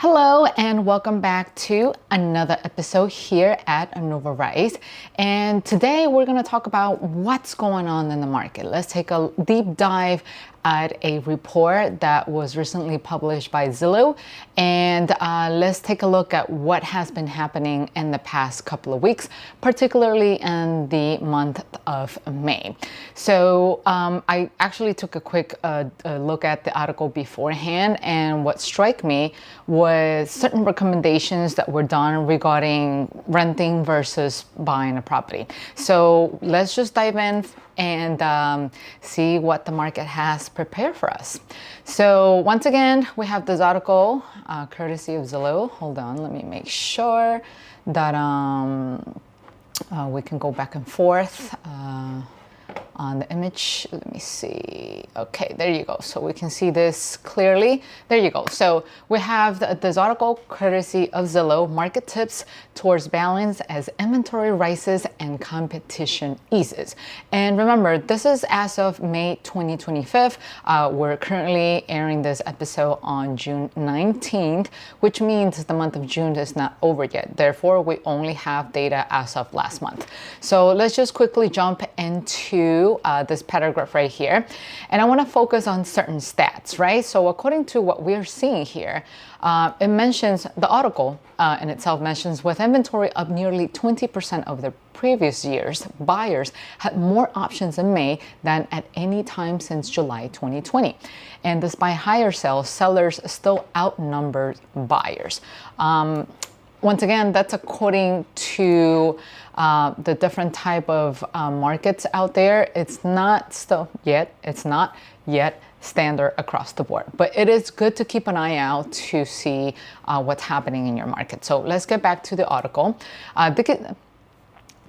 Hello and welcome back to another episode here at Nova Rise. And today we're going to talk about what's going on in the market. Let's take a deep dive at a report that was recently published by Zillow, and let's take a look at what has been happening in the past couple of weeks, particularly in the month of May. So I actually took a quick look at the article beforehand, and what struck me was certain recommendations that were done regarding renting versus buying a property. So let's just dive in and see what the market has prepared for us. So once again, we have this article courtesy of Zillow. Hold on, let me make sure that we can go back and forth on the image. Let me see. Okay, there you go. So we can see this clearly. There you go. So we have this article courtesy of Zillow, market tips towards balance as inventory rises and competition eases. And remember, this is as of May 2025. We're currently airing this episode on June 19th, which means the month of June is not over yet. Therefore, we only have data as of last month. So let's just quickly jump into this paragraph right here. And I want to focus on certain stats, right? So according to what we're seeing here, it mentions, the article in itself mentions, with inventory up nearly 20% of the previous years, buyers had more options in May than at any time since July 2020. And despite higher sales, sellers still outnumber buyers. Once again, that's according to the different type of markets out there. It's not yet standard across the board, but it is good to keep an eye out to see what's happening in your market. So let's get back to the article.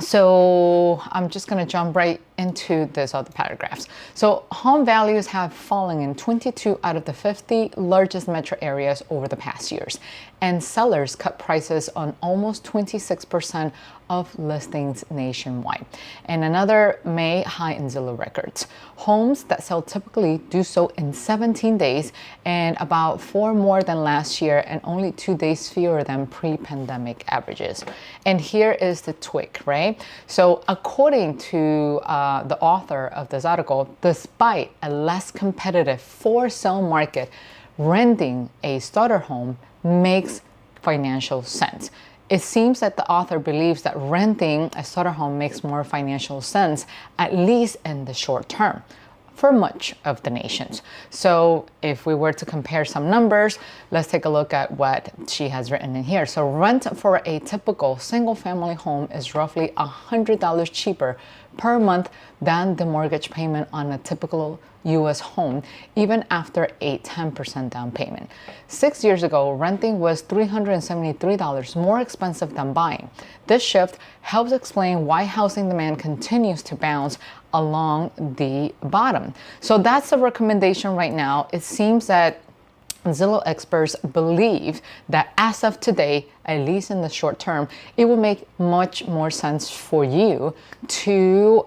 So I'm just going to jump right into this other paragraphs. So home values have fallen in 22 out of the 50 largest metro areas over the past years, and sellers cut prices on almost 26% of listings nationwide. And another May high in Zillow records. Homes that sell typically do so in 17 days, and about 4 more than last year, and only 2 days fewer than pre-pandemic averages. And here is the twig, right? So according to the author of this article, despite a less competitive for-sale market, renting a starter home makes financial sense. It seems that the author believes that renting a starter home makes more financial sense, at least in the short term, for much of the nations. So if we were to compare some numbers, let's take a look at what she has written in here. So rent for a typical single family home is roughly $100 cheaper per month than the mortgage payment on a typical U.S. home, even after a 10% down payment. 6 years ago, renting was $373 more expensive than buying. This shift helps explain why housing demand continues to bounce along the bottom. So that's a recommendation right now. It seems that Zillow experts believe that as of today, at least in the short term, it will make much more sense for you to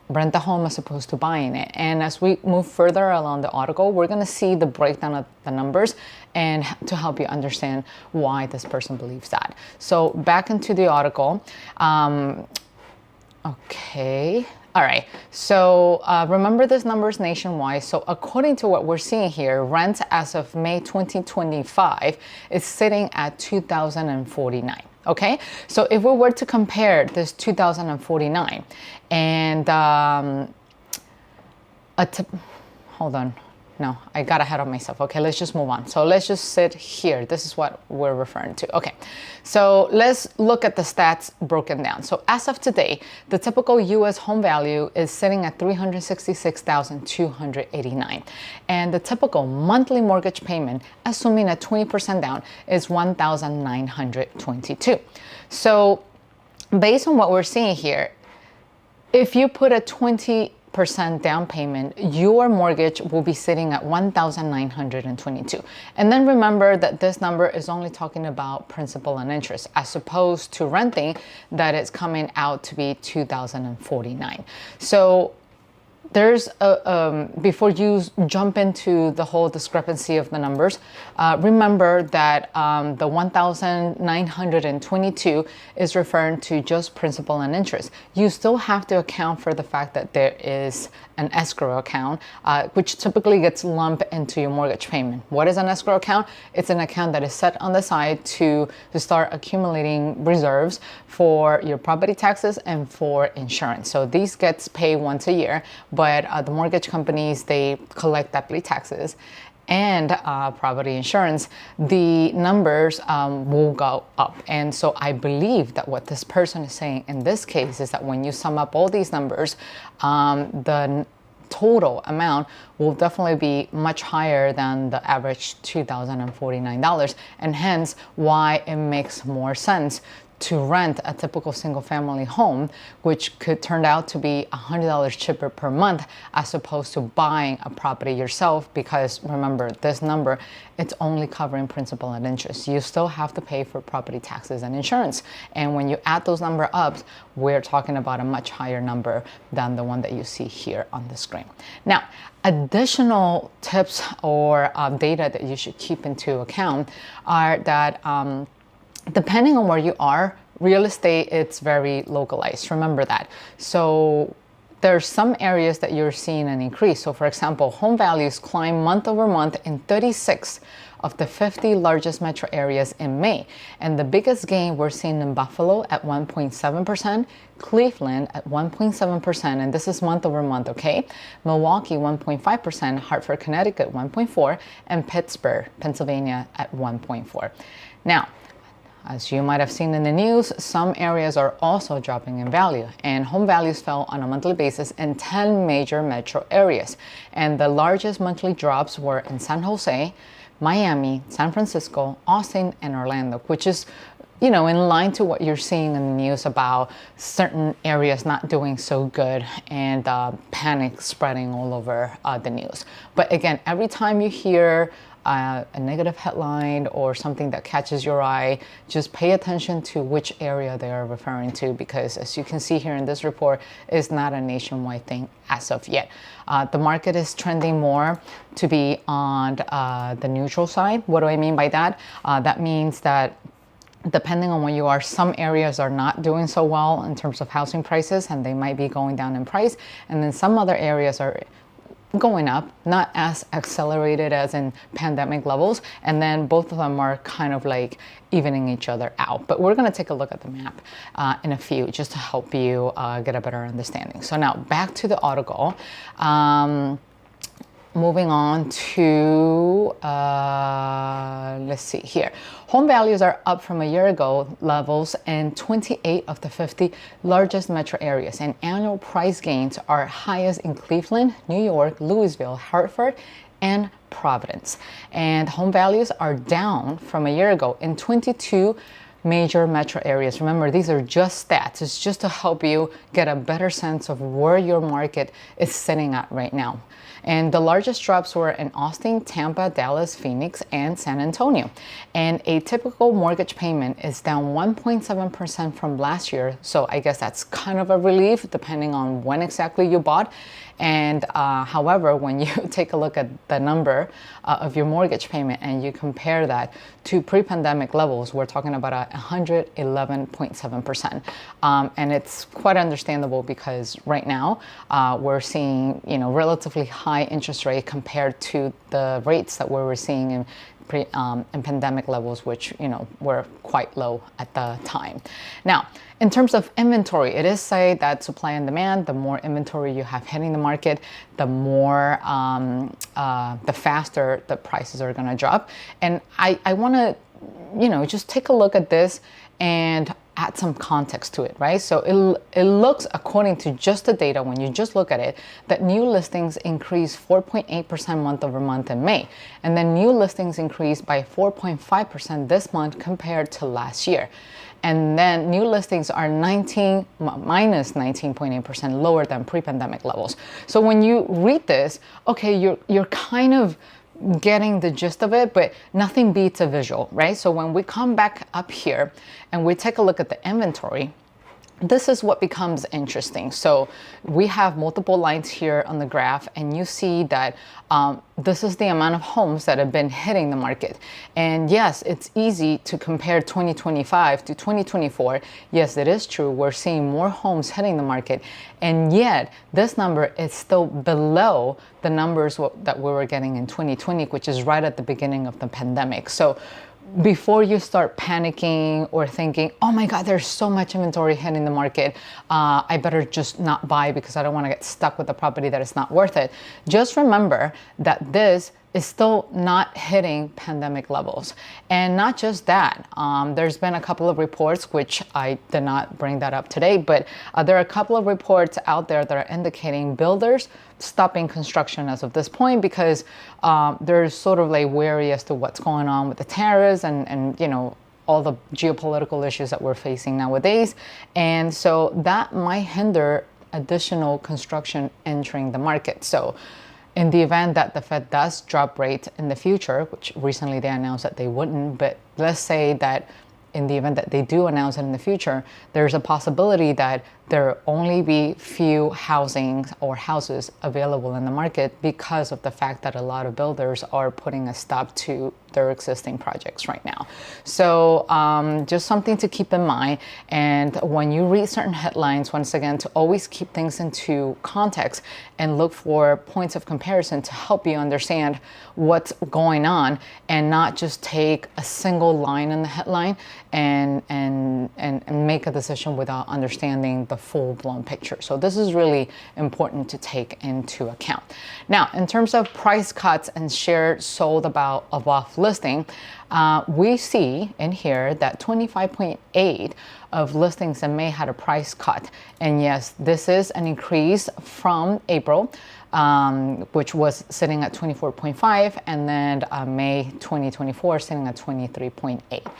rent the home as opposed to buying it. And as we move further along the article, we're going to see the breakdown of the numbers and to help you understand why this person believes that. So back into the article. Okay. All right, so remember this numbers nationwide. So according to what we're seeing here, rent as of May 2025 is sitting at $2,049. Okay, so if we were to compare this $2,049 and hold on. No, I got ahead of myself. Okay, let's just move on. So let's just sit here. This is what we're referring to. Okay, so let's look at the stats broken down. So as of today, the typical U.S. home value is sitting at $366,289. And the typical monthly mortgage payment, assuming a 20% down, is $1,922. So based on what we're seeing here, if you put a 20% down payment, your mortgage will be sitting at $1,922. And then remember that this number is only talking about principal and interest, as opposed to renting that is coming out to be $2,049. So there's before you jump into the whole discrepancy of the numbers, remember that the 1,922 is referring to just principal and interest. You still have to account for the fact that there is an escrow account, which typically gets lumped into your mortgage payment. What is an escrow account? It's an account that is set on the side to start accumulating reserves for your property taxes and for insurance. So these gets paid once a year, but the mortgage companies, they collect property taxes and property insurance. The numbers will go up. And so I believe that what this person is saying in this case is that when you sum up all these numbers, the total amount will definitely be much higher than the average $2,049, and hence why it makes more sense to rent a typical single family home, which could turn out to be $100 cheaper per month as opposed to buying a property yourself, because remember, this number, it's only covering principal and interest. You still have to pay for property taxes and insurance. And when you add those numbers up, we're talking about a much higher number than the one that you see here on the screen. Now, additional tips or data that you should keep into account are that depending on where you are, real estate, it's very localized. Remember that. So there's some areas that you're seeing an increase. So for example, home values climb month over month in 36 of the 50 largest metro areas in May. And the biggest gain we're seeing in Buffalo at 1.7%, Cleveland at 1.7%, and this is month over month, okay? Milwaukee 1.5%, Hartford, Connecticut 1.4%, and Pittsburgh, Pennsylvania at 1.4%. Now, as you might have seen in the news, some areas are also dropping in value, and home values fell on a monthly basis in 10 major metro areas. And the largest monthly drops were in San Jose, Miami, San Francisco, Austin, and Orlando, which is, in line to what you're seeing in the news about certain areas not doing so good and panic spreading all over the news. But again, every time you hear a negative headline or something that catches your eye, just pay attention to which area they are referring to, because as you can see here in this report, it's not a nationwide thing as of yet. The market is trending more to be on the neutral side. What do I mean by that? That means that depending on where you are, some areas are not doing so well in terms of housing prices, and they might be going down in price. And then some other areas are going up, not as accelerated as in pandemic levels, and then both of them are kind of like evening each other out. But we're going to take a look at the map in a few, just to help you get a better understanding. So now back to the article. Moving on to, let's see here. Home values are up from a year ago levels in 28 of the 50 largest metro areas, and annual price gains are highest in Cleveland, New York, Louisville, Hartford, and Providence. And home values are down from a year ago in 22 major metro areas. Remember, these are just stats. It's just to help you get a better sense of where your market is sitting at right now. And the largest drops were in Austin, Tampa, Dallas, Phoenix, and San Antonio. And a typical mortgage payment is down 1.7% from last year. So I guess that's kind of a relief depending on when exactly you bought. And however, when you take a look at the number of your mortgage payment and you compare that to pre-pandemic levels, we're talking about 111.7%. And it's quite understandable because right now we're seeing, relatively high interest rate compared to the rates that we were seeing in pandemic levels, which were quite low at the time. Now, in terms of inventory, it is said that supply and demand, the more inventory you have hitting the market, the more, the faster the prices are going to drop. And I want to, just take a look at this and add some context to it, right? So it looks, according to just the data, when you just look at it, that new listings increased 4.8% month over month in May. And then new listings increased by 4.5% this month compared to last year. And then new listings are minus 19.8% lower than pre-pandemic levels. So when you read this, okay, you're kind of getting the gist of it, but nothing beats a visual, right? So when we come back up here and we take a look at the inventory, this is what becomes interesting. So we have multiple lines here on the graph, and you see that this is the amount of homes that have been hitting the market. And yes, it's easy to compare 2025 to 2024. Yes, it is true. We're seeing more homes hitting the market. And yet this number is still below the numbers that we were getting in 2020, which is right at the beginning of the pandemic. So before you start panicking or thinking, oh my God, there's so much inventory hitting the market, I better just not buy because I don't want to get stuck with a property that is not worth it. Just remember that this is still not hitting pandemic levels. And not just that, there's been a couple of reports, which I did not bring that up today, but there are a couple of reports out there that are indicating builders stopping construction as of this point because they're sort of like wary as to what's going on with the tariffs and you know, all the geopolitical issues that we're facing nowadays. And so that might hinder additional construction entering the market. So in the event that the Fed does drop rates in the future, which recently they announced that they wouldn't, but let's say that in the event that they do announce it in the future, there's a possibility that there only be few housings or houses available in the market because of the fact that a lot of builders are putting a stop to their existing projects right now. So just something to keep in mind. And when you read certain headlines, once again, to always keep things into context and look for points of comparison to help you understand what's going on and not just take a single line in the headline and make a decision without understanding the full-blown picture. So this is really important to take into account. Now, in terms of price cuts and shares sold above listing, we see in here that 25.8 of listings in May had a price cut. And yes, this is an increase from April, which was sitting at 24.5, and then May 2024 sitting at 23.8.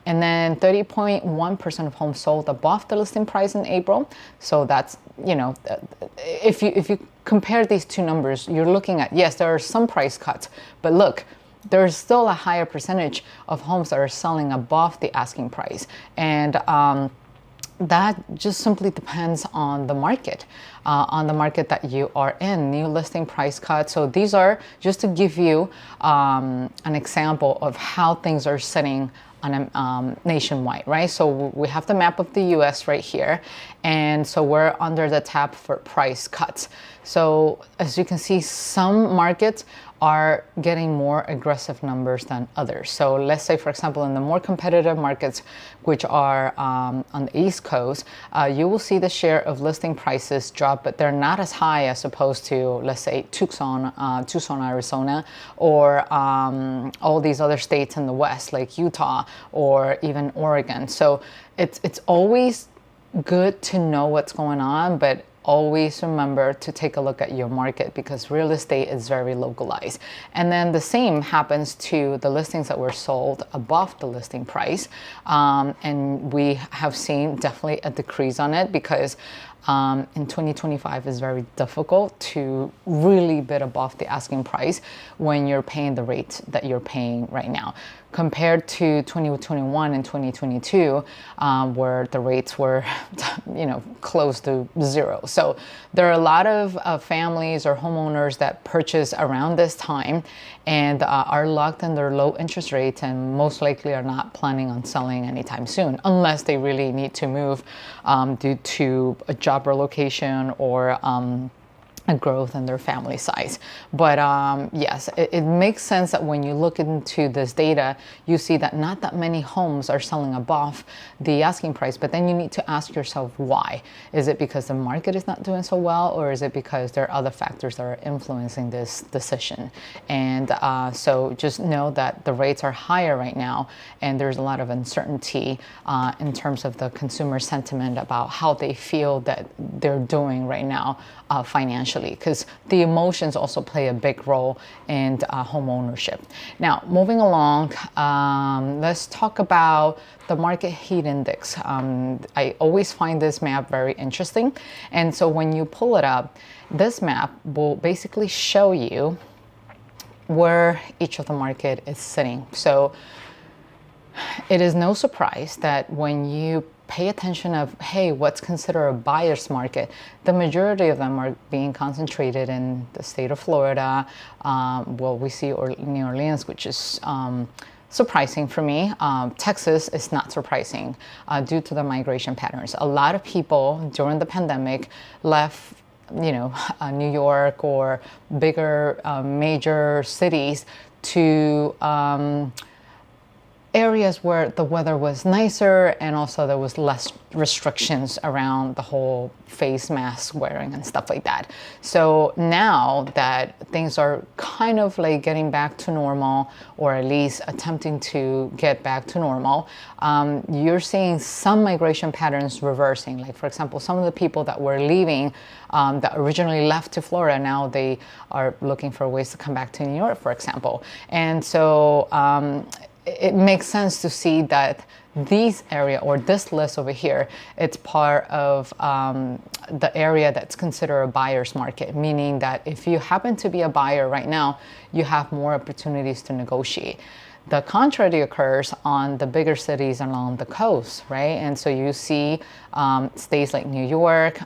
And then 30.1% of homes sold above the listing price in April. So that's, you know, if you compare these two numbers, you're looking at, yes, there are some price cuts, but look, there's still a higher percentage of homes that are selling above the asking price. And that just simply depends on the market that you are in. New listing price cuts. So these are just to give you an example of how things are sitting on nationwide, right? So we have the map of the US right here. And so we're under the tab for price cuts. So as you can see, some markets are getting more aggressive numbers than others. So let's say, for example, in the more competitive markets, which are on the East Coast, you will see the share of listing prices drop, but they're not as high as opposed to, let's say, Tucson, Arizona, or all these other states in the West, like Utah or even Oregon. So it's always good to know what's going on, but always remember to take a look at your market because real estate is very localized. And then the same happens to the listings that were sold above the listing price. And we have seen definitely a decrease on it because in 2025 is very difficult to really bid above the asking price when you're paying the rate that you're paying right now. Compared to 2021 and 2022, where the rates were, close to zero. So there are a lot of families or homeowners that purchase around this time and are locked in their low interest rates and most likely are not planning on selling anytime soon, unless they really need to move due to a job relocation or a growth in their family size. But yes, it makes sense that when you look into this data, you see that not that many homes are selling above the asking price, but then you need to ask yourself why. Is it because the market is not doing so well, or is it because there are other factors that are influencing this decision? And so just know that the rates are higher right now, and there's a lot of uncertainty in terms of the consumer sentiment about how they feel that they're doing right now financially, because the emotions also play a big role in home ownership. Now, moving along, let's talk about the market heat index. I always find this map very interesting. And so when you pull it up, this map will basically show you where each of the market is sitting. So it is no surprise that when you pay attention of, hey, what's considered a buyer's market. The majority of them are being concentrated in the state of Florida. Well, we see New Orleans, which is surprising for me. Texas is not surprising due to the migration patterns. A lot of people during the pandemic left, New York or bigger major cities to areas where the weather was nicer, and also there was less restrictions around the whole face mask wearing and stuff like that. So now that things are kind of like getting back to normal, or at least attempting to get back to normal, you're seeing some migration patterns reversing. Like, for example, some of the people that were leaving, that originally left to Florida, now they are looking for ways to come back to New York, for example. And so it makes sense to see that this area, or this list over here, it's part of the area that's considered a buyer's market, meaning that if you happen to be a buyer right now, you have more opportunities to negotiate. The contrary occurs on the bigger cities along the coast, right? And so you see states like New York,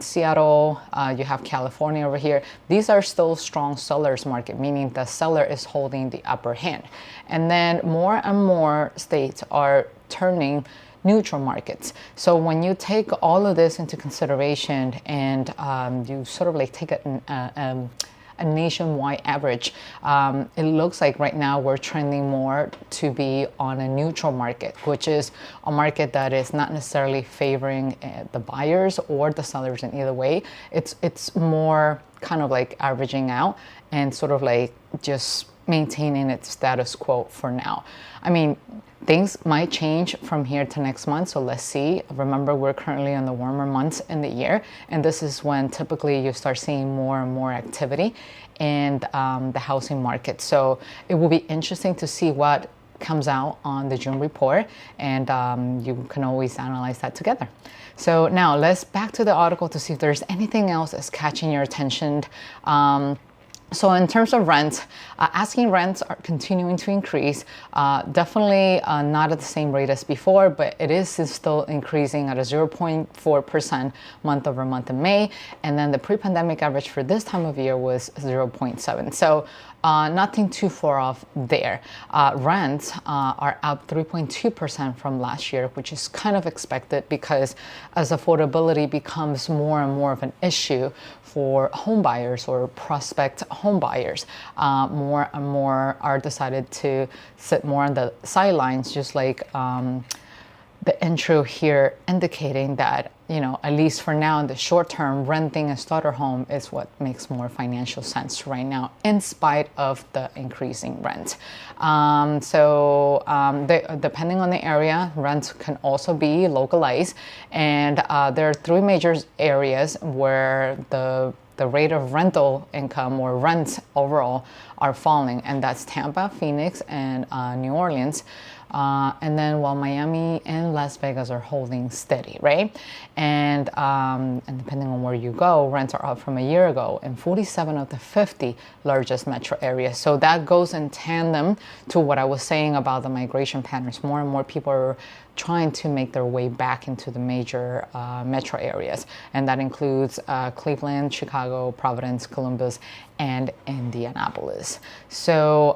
Seattle, you have California over here. These are still strong sellers market, meaning the seller is holding the upper hand. And then more and more states are turning neutral markets. So when you take all of this into consideration, and you sort of like take a nationwide average, it looks like right now we're trending more to be on a neutral market, which is a market that is not necessarily favoring the buyers or the sellers in either way. It's more kind of like averaging out and sort of like just maintaining its status quo for now. I mean, things might change from here to next month, so let's see. Remember, we're currently in the warmer months in the year, and this is when typically you start seeing more and more activity in the housing market. So it will be interesting to see what comes out on the June report, and you can always analyze that together. So now let's back to the article to see if there's anything else that's catching your attention. So in terms of rent, asking rents are continuing to increase. Definitely not at the same rate as before, but it is still increasing at a 0.4% month over month in May. And then the pre-pandemic average for this time of year was 0.7. So nothing too far off there. Rents are up 3.2% from last year, which is kind of expected because as affordability becomes more and more of an issue for home buyers or prospect home buyers, more and more are decided to sit more on the sidelines, just like the intro here indicating that, at least for now in the short term, renting a starter home is what makes more financial sense right now, in spite of the increasing rent. Depending on the area, rent can also be localized. And there are three major areas where the rate of rental income or rent overall are falling, and that's Tampa, Phoenix, and New Orleans. And then while Miami and Las Vegas are holding steady, right? And depending on where you go, rents are up from a year ago in 47 of the 50 largest metro areas. So that goes in tandem to what I was saying about the migration patterns. More and more people are trying to make their way back into the major metro areas. And that includes Cleveland, Chicago, Providence, Columbus, and Indianapolis. So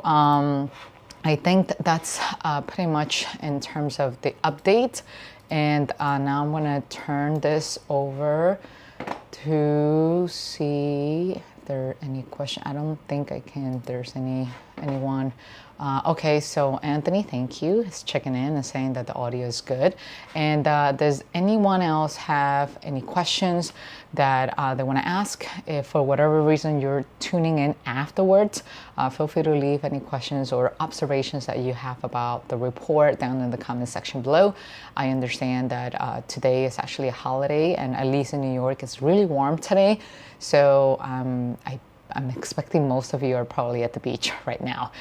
I think that's pretty much in terms of the update. And now I'm gonna turn this over to see if there are any questions. I don't think I can, there's anyone. Okay, so Anthony, thank you. He's checking in and saying that the audio is good. And does anyone else have any questions that they want to ask? If for whatever reason you're tuning in afterwards, feel free to leave any questions or observations that you have about the report down in the comment section below. I understand that today is actually a holiday, and at least in New York, it's really warm today. So I'm expecting most of you are probably at the beach right now,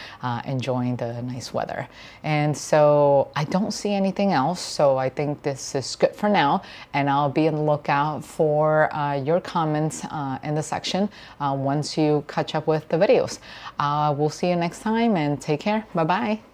enjoying the nice weather. And so I don't see anything else. So I think this is good for now. And I'll be on the lookout for your comments in the section once you catch up with the videos. We'll see you next time, and take care. Bye-bye.